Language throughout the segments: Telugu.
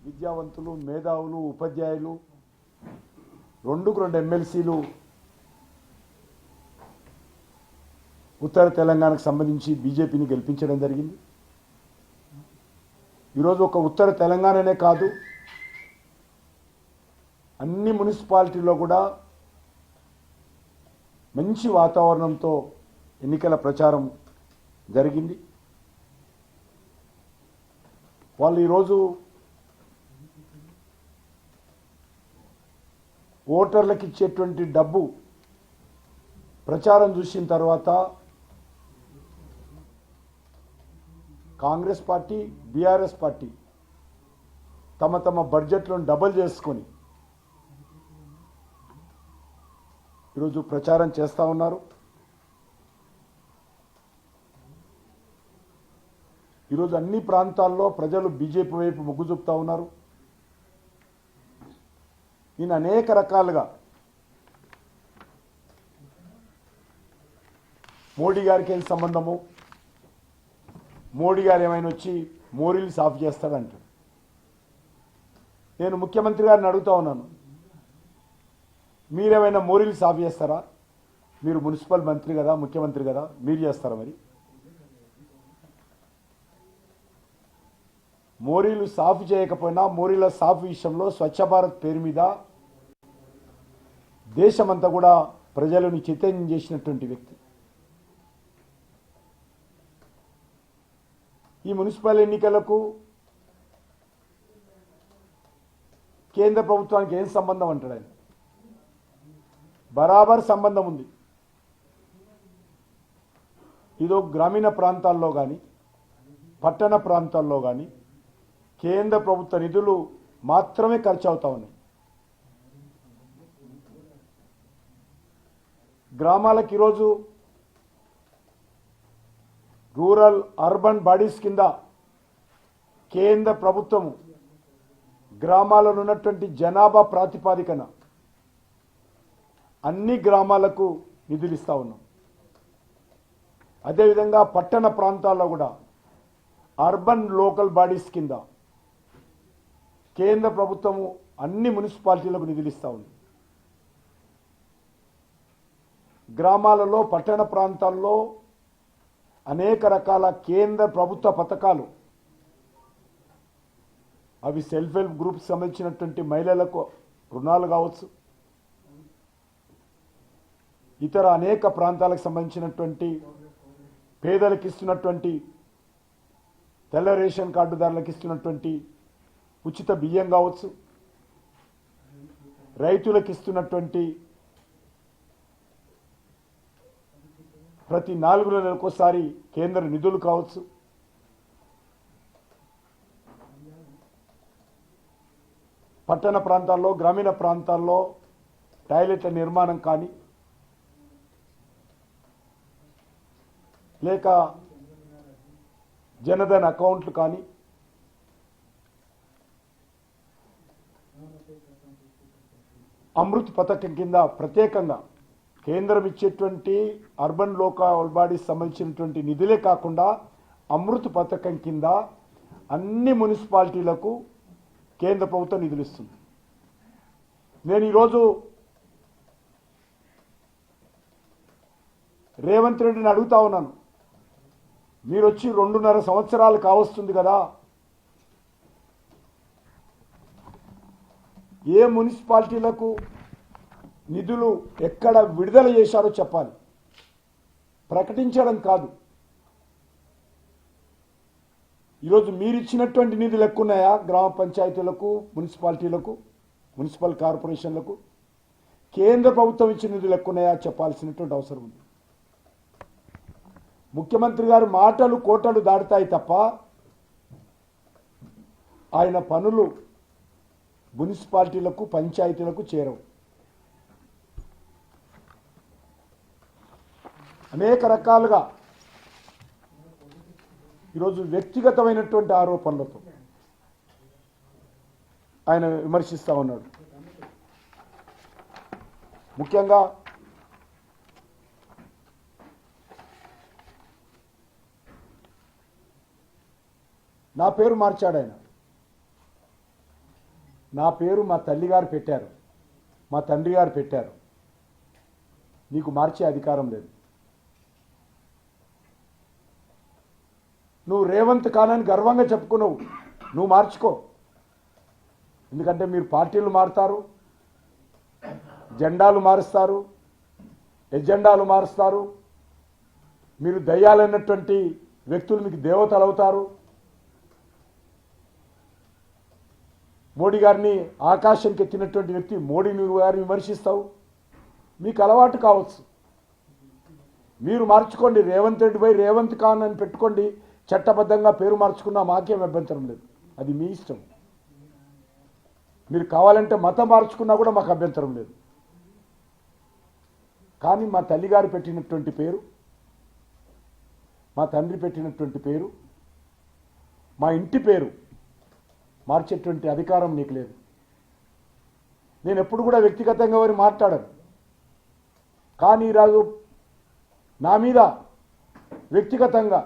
విద్యావంతులు, మేధావులు, ఉపాధ్యాయులు, రెండుకు రెండు ఎమ్మెల్సీలు ఉత్తర తెలంగాణకు సంబంధించి బీజేపీని గెలిపించడం జరిగింది. ఈరోజు ఒక ఉత్తర తెలంగాణనే కాదు, అన్ని మున్సిపాలిటీల్లో కూడా మంచి వాతావరణంతో ఎన్నికల ప్రచారం జరిగింది. వాళ్ళు ఈరోజు ఓటర్లకు ఇచ్చేటువంటి డబ్బు ప్రచారం చూసిన తర్వాత కాంగ్రెస్ పార్టీ, బీఆర్ఎస్ పార్టీ తమ తమ బడ్జెట్లను డబుల్ చేసుకొని ఈరోజు ప్రచారం చేస్తూ ఉన్నారు. ఈరోజు అన్ని ప్రాంతాల్లో ప్రజలు బీజేపీ వైపు మొగ్గు చూపుతూ ఉన్నారు. నేను అనేక రకాలుగా మోడీ గారికి ఏం సంబంధము, మోడీ గారు ఏమైనా వచ్చి మోరీలు సాఫ్ చేస్తాడంట. నేను ముఖ్యమంత్రి గారిని అడుగుతా ఉన్నాను, మీరేమైనా మోరీలు సాఫ్ చేస్తారా? మీరు మున్సిపల్ మంత్రి కదా, ముఖ్యమంత్రి కదా, మీరు చేస్తారా? మరి మోరీలు సాఫ్ చేయకపోయినా మోరీల సాఫ్ విషయంలో స్వచ్ఛ భారత్ పేరు మీద దేశమంతా కూడా ప్రజలను చైతన్యం చేసినటువంటి వ్యక్తి. ఈ మున్సిపల్ ఎన్నికలకు కేంద్ర ప్రభుత్వానికి ఏం సంబంధం అంటాడు ఆయన? బరాబర్ సంబంధం ఉంది. ఇదో గ్రామీణ ప్రాంతాల్లో కానీ పట్టణ ప్రాంతాల్లో కానీ కేంద్ర ప్రభుత్వ నిధులు మాత్రమే ఖర్చు అవుతా ఉన్నాయి. గ్రామాలకు ఈరోజు రూరల్ అర్బన్ బాడీస్ కింద కేంద్ర ప్రభుత్వం గ్రామాలలో ఉన్నటువంటి జనాభా ప్రాతిపాదికన అన్ని గ్రామాలకు నిధులు ఇస్తూ ఉన్నాం. అదేవిధంగా పట్టణ ప్రాంతాల్లో కూడా అర్బన్ లోకల్ బాడీస్ కింద కేంద్ర ప్రభుత్వము అన్ని మున్సిపాలిటీలకు నిధులు ఇస్తూ ఉంది. గ్రామాలలో పట్టణ ప్రాంతాల్లో అనేక రకాల కేంద్ర ప్రభుత్వ పథకాలు, అవి సెల్ఫ్ హెల్ప్ గ్రూప్స్ సంబంధించినటువంటి మహిళలకు రుణాలు కావచ్చు, ఇతర అనేక ప్రాంతాలకు సంబంధించినటువంటి పేదలకు ఇస్తున్నటువంటి, తెల్ల రేషన్ కార్డుదారులకు ఇస్తున్నటువంటి ఉచిత బియ్యం కావచ్చు, రైతులకు ఇస్తున్నటువంటి ప్రతి 4 నెలలకోసారి కేంద్ర నిధులు కావచ్చు, పట్టణ ప్రాంతాల్లో గ్రామీణ ప్రాంతాల్లో టాయిలెట్ల నిర్మాణం కానీ, లేక జనధన్ అకౌంట్లు కానీ, అమృత్ పథకం కింద ప్రత్యేకంగా కేంద్రం ఇచ్చేటువంటి అర్బన్ లోకల్ బాడీస్ సంబంధించినటువంటి నిధులే కాకుండా అమృత్ పథకం కింద అన్ని మున్సిపాలిటీలకు కేంద్ర ప్రభుత్వం నిధులు ఇస్తుంది. నేను ఈరోజు రేవంత్ రెడ్డిని అడుగుతా ఉన్నాను, మీరు వచ్చి 2.5 సంవత్సరాలు కావస్తుంది కదా, ఏ మున్సిపాలిటీలకు నిధులు ఎక్కడ విడుదల చేశారో చెప్పాలి, ప్రకటించడం కాదు. ఈరోజు మీరు ఇచ్చినటువంటి నిధులు ఎక్కున్నాయా? గ్రామ పంచాయతీలకు, మున్సిపాలిటీలకు, మున్సిపల్ కార్పొరేషన్లకు కేంద్ర ప్రభుత్వం ఇచ్చిన నిధులు ఎక్కున్నాయా చెప్పాల్సినటువంటి అవసరం ఉంది. ముఖ్యమంత్రి గారు మాటలు కోటలు దాటుతాయి తప్ప ఆయన పనులు మున్సిపాలిటీలకు, పంచాయతీలకు చేరవు. అనేక రకాలుగా ఈరోజు వ్యక్తిగతమైనటువంటి ఆరోపణలతో ఆయన విమర్శిస్తూ ఉన్నాడు. ముఖ్యంగా నా పేరు మార్చాడు ఆయన. నా పేరు మా తల్లిగారు పెట్టారు, మా తండ్రి గారు పెట్టారు. నీకు మార్చే అధికారం లేదు. నువ్వు రేవంత్ కానని గర్వంగా చెప్పుకున్నావు, నువ్వు మార్చుకో. ఎందుకంటే మీరు పార్టీలు మారుతారు, జెండాలు మారుస్తారు, ఎజెండాలు మారుస్తారు. మీరు దయ్యాలైనటువంటి వ్యక్తులు మీకు దేవతలు అవుతారు. మోడీ గారిని ఆకాశంకి ఎత్తినటువంటి వ్యక్తి మోడీని గారిని విమర్శిస్తావు. మీకు అలవాటు కావచ్చు. మీరు మార్చుకోండి, రేవంత్ రెడ్డి పై రేవంత్ ఖాన్ అని పెట్టుకోండి. చట్టబద్ధంగా పేరు మార్చుకున్నా మాకేం అభ్యంతరం లేదు, అది మీ ఇష్టం. మీరు కావాలంటే మతం మార్చుకున్నా కూడా మాకు అభ్యంతరం లేదు. కానీ మా తల్లిగారు పెట్టినటువంటి పేరు, మా తండ్రి పెట్టినటువంటి పేరు, మా ఇంటి పేరు మార్చేటువంటి అధికారం నీకు లేదు. నేను ఎప్పుడు కూడా వ్యక్తిగతంగా ఎవరు మాట్లాడాను. కానీ ఈరోజు నా మీద వ్యక్తిగతంగా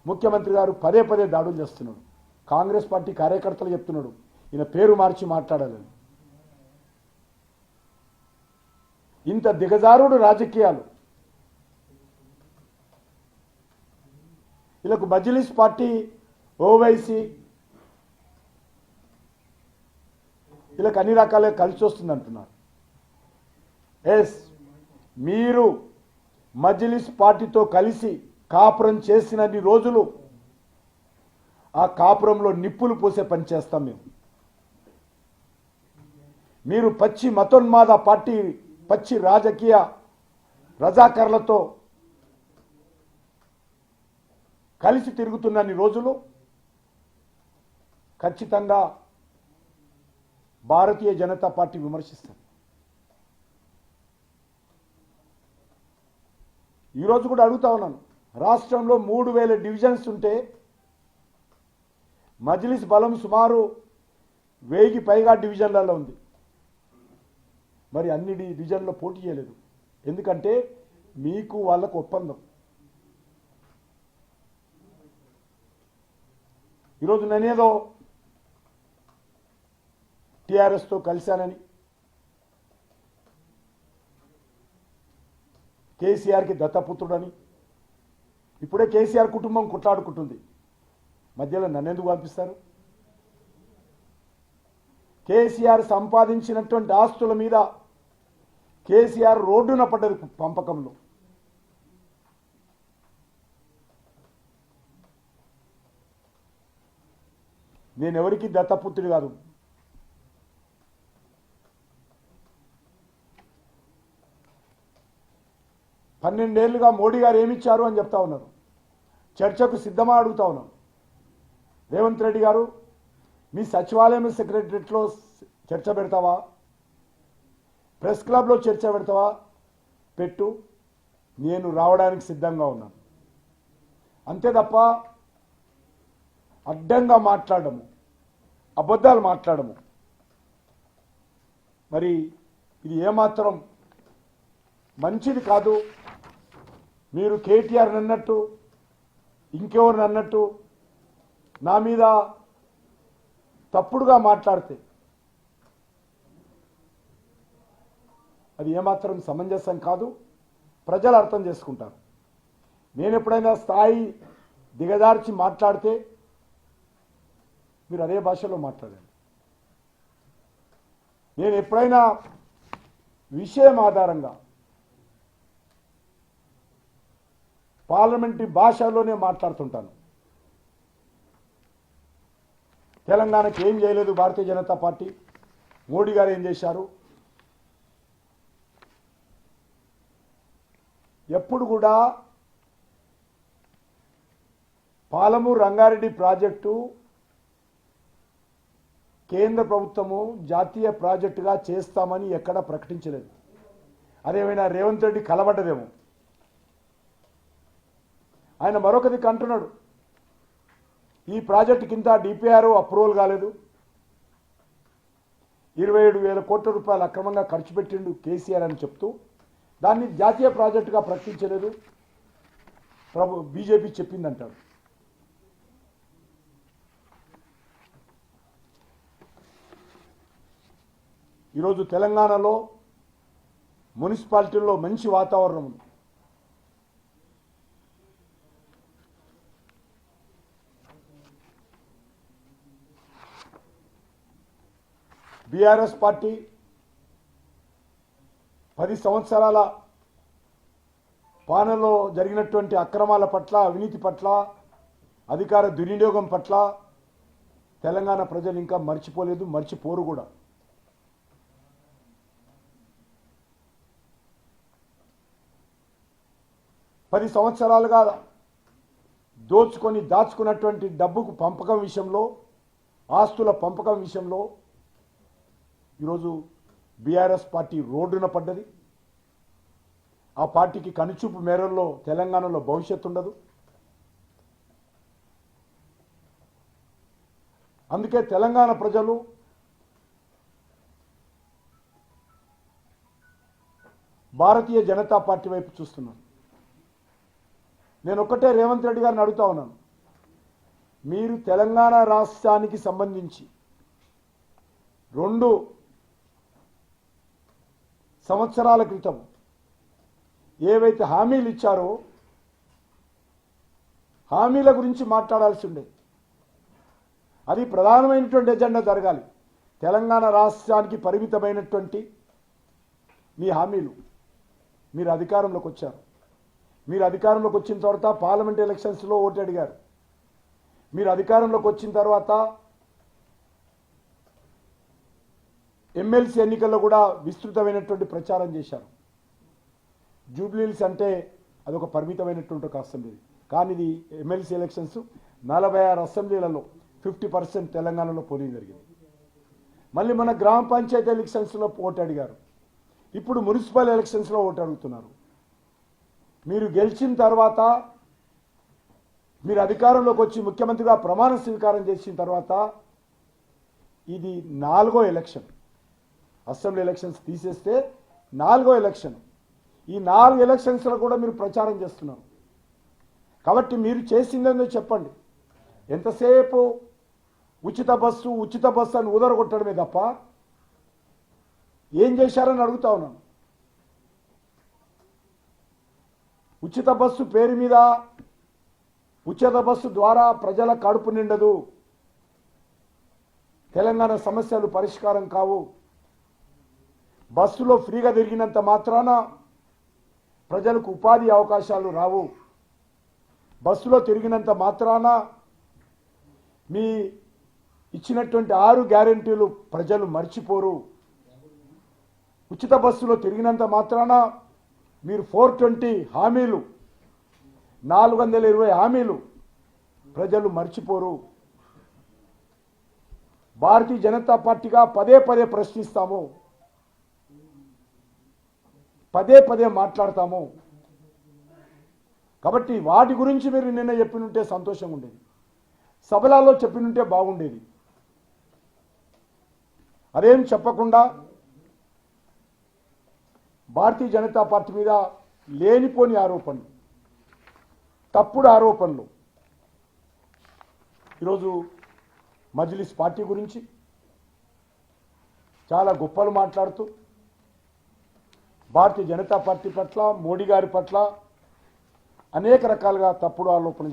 ముఖ్యమంత్రి గారు పదే పదే దాడులు చేస్తున్నాడు. కాంగ్రెస్ పార్టీ కార్యకర్తలు చెప్తున్నాడు ఈయన పేరు మార్చి మాట్లాడాలని. ఇంత దిగజారుడు రాజకీయాలు. వీళ్ళకు మజ్లిస్ పార్టీ, ఓవైసీ వీళ్ళకి అన్ని రకాలుగా కలిసి వస్తుంది అంటున్నారు. ఎస్, మీరు మజ్లిస్ పార్టీతో కలిసి కాపురం చేసినన్ని రోజులు ఆ కాపురంలో నిప్పులు పోసే పని చేస్తాం మేము. మీరు పచ్చి మతోన్మాద పార్టీ, పచ్చి రాజకీయ రజాకర్లతో కలిసి తిరుగుతున్నన్ని రోజులు ఖచ్చితంగా భారతీయ జనతా పార్టీ విమర్శిస్తుంది. ఈరోజు కూడా అడుగుతా ఉన్నాను, రాష్ట్రంలో 3000 డివిజన్స్ ఉంటే మజ్లిస్ బలం సుమారు 1000కి పైగా డివిజన్లలో ఉంది. మరి అన్ని డివిజన్లో పోటీ చేయలేదు. ఎందుకంటే మీకు వాళ్ళకు ఒప్పందం. ఈరోజు నేనేదో టీఆర్ఎస్తో కలిశానని, కేసీఆర్కి దత్తపుత్రుడని, ఇప్పుడే కేసీఆర్ కుటుంబం కొట్లాడుకుంటుంది. మధ్యలో నన్నెందుకు పంపిస్తారు? కేసీఆర్ సంపాదించినటువంటి ఆస్తుల మీద కేసీఆర్ రోడ్డున పడ్డది పంపకంలో. నేనెవరికి దత్తపుత్రుడు కాదు. పన్నెండేళ్లుగా మోడీ గారు ఏమిచ్చారు అని చెప్తా ఉన్నారు. చర్చకు సిద్ధమా అడుగుతా ఉన్నాం. రేవంత్ రెడ్డి గారు, మీ సచివాలయం సెక్రటరియట్లో చర్చ పెడతావా? ప్రెస్ క్లబ్లో చర్చ పెడతావా? పెట్టు, నేను రావడానికి సిద్ధంగా ఉన్నాను. అంతే తప్ప అడ్డంగా మాట్లాడము, అబద్ధాలు మాట్లాడము మరి ఇది ఏమాత్రం మంచిది కాదు. మీరు కేటీఆర్ అన్నట్టు, ఇంకెవరిని అన్నట్టు నా మీద తప్పుడుగా మాట్లాడితే అది ఏమాత్రం సమంజసం కాదు. ప్రజలు అర్థం చేసుకుంటారు. నేను ఎప్పుడైనా స్థాయి దిగజార్చి మాట్లాడితే మీరు అదే భాషలో మాట్లాడండి. నేను ఎప్పుడైనా విషయం ఆధారంగా పార్లమెంటరీ భాషలోనే మాట్లాడుతుంటాను. తెలంగాణకి ఏం చేయలేదు భారతీయ జనతా పార్టీ, మోడీ గారు ఏం చేశారు? ఎప్పుడు కూడా పాలమూరు రంగారెడ్డి ప్రాజెక్టు కేంద్ర ప్రభుత్వము జాతీయ ప్రాజెక్టుగా చేస్తామని ఎక్కడా ప్రకటించలేదు. అదేమైనా రేవంత్ రెడ్డి కలబడ్డదేమో. ఆయన మరొకది అంటున్నాడు, ఈ ప్రాజెక్టు కింద డిపిఆర్ అప్రూవల్ కాలేదు, 27,000 కోట్ల రూపాయలు అక్రమంగా ఖర్చు పెట్టిండు కేసీఆర్ అని చెప్తూ దాన్ని జాతీయ ప్రాజెక్టుగా ప్రకటించలేదు బీజేపీ చెప్పిందంటాడు. ఈరోజు తెలంగాణలో మున్సిపాలిటీల్లో మంచి వాతావరణం ఉంది. బీఆర్ఎస్ పార్టీ 10 సంవత్సరాల పాలనలో జరిగినటువంటి అక్రమాల పట్ల, అవినీతి పట్ల, అధికార దుర్వినియోగం పట్ల తెలంగాణ ప్రజలు ఇంకా మర్చిపోలేదు, మర్చిపోరు కూడా. పది సంవత్సరాలుగా దోచుకొని దాచుకున్నటువంటి డబ్బుకు పంపకం విషయంలో, ఆస్తుల పంపకం విషయంలో ఈరోజు బీఆర్ఎస్ పార్టీ రోడ్డున పడ్డది. ఆ పార్టీకి కనుచూపు మేరల్లో తెలంగాణలో భవిష్యత్తు ఉండదు. అందుకే తెలంగాణ ప్రజలు భారతీయ జనతా పార్టీ వైపు చూస్తున్నారు. నేను ఒక్కటే రేవంత్ రెడ్డి గారిని అడుగుతా ఉన్నాను, మీరు తెలంగాణ రాష్ట్రానికి సంబంధించి 2 సంవత్సరాల క్రితం ఏవైతే హామీలు ఇచ్చారో హామీల గురించి మాట్లాడాల్సి ఉండేది. అది ప్రధానమైనటువంటి ఎజెండా జరగాలి. తెలంగాణ రాష్ట్రానికి పరిమితమైనటువంటి మీ హామీలు, మీరు అధికారంలోకి వచ్చారు. మీరు అధికారంలోకి వచ్చిన తర్వాత పార్లమెంట్ ఎలక్షన్స్లో ఓటు అడిగారు. మీరు అధికారంలోకి వచ్చిన తర్వాత ఎమ్మెల్సీ ఎన్నికల్లో కూడా విస్తృతమైనటువంటి ప్రచారం చేశారు. జూబ్లీహిల్స్ అంటే అదొక పరిమితమైనటువంటి ఒక అసెంబ్లీ, కానీ ఇది ఎమ్మెల్సీ ఎలక్షన్స్ 46 అసెంబ్లీలలో 50% తెలంగాణలో పోలింగ్ జరిగింది. మళ్ళీ మన గ్రామ పంచాయతీ ఎలక్షన్స్లో ఓటు అడిగారు. ఇప్పుడు మున్సిపల్ ఎలక్షన్స్లో ఓటు అడుగుతున్నారు. మీరు గెలిచిన తర్వాత, మీరు అధికారంలోకి వచ్చి ముఖ్యమంత్రిగా ప్రమాణ స్వీకారం చేసిన తర్వాత ఇది 4వ ఎలక్షన్. అసెంబ్లీ ఎలక్షన్స్ తీసేస్తే 4వ ఎలక్షన్. ఈ 4 ఎలక్షన్స్లో కూడా మీరు ప్రచారం చేస్తున్నారు. కాబట్టి మీరు చేసిందేందో చెప్పండి. ఎంతసేపు ఉచిత బస్సు అని ఊదరగొట్టడమే తప్ప ఏం చేశారని అడుగుతా ఉన్నాను. ఉచిత బస్సు పేరు మీద, ఉచిత బస్సు ద్వారా ప్రజల కడుపు నిండదు, తెలంగాణ సమస్యలు పరిష్కారం కావు. బస్సులో ఫ్రీగా తిరిగినంత మాత్రాన ప్రజలకు ఉపాధి అవకాశాలు రావు. బస్సులో తిరిగినంత మాత్రాన మీ ఇచ్చినటువంటి 6 గ్యారెంటీలు ప్రజలు మర్చిపోరు. ఉచిత బస్సులో తిరిగినంత మాత్రాన మీరు 420 హామీలు, 420 హామీలు ప్రజలు మర్చిపోరు. భారతీయ జనతా పార్టీగా పదే ప్రశ్నిస్తాము, పదే మాట్లాడతాము. కాబట్టి వాటి గురించి మీరు నిన్న చెప్పినుంటే సంతోషంగా ఉండేది, సభలలో చెప్పినుంటే బాగుండేది. అదేం చెప్పకుండా భారతీయ జనతా పార్టీ మీద లేనిపోని ఆరోపణలు, తప్పుడు ఆరోపణలు. ఈరోజు మజ్లిస్ పార్టీ గురించి చాలా గొప్పలు మాట్లాడుతూ భారతీయ జనతా పార్టీ పట్ల, మోడీ గారి పట్ల అనేక రకాలుగా తప్పుడు ఆరోపణలు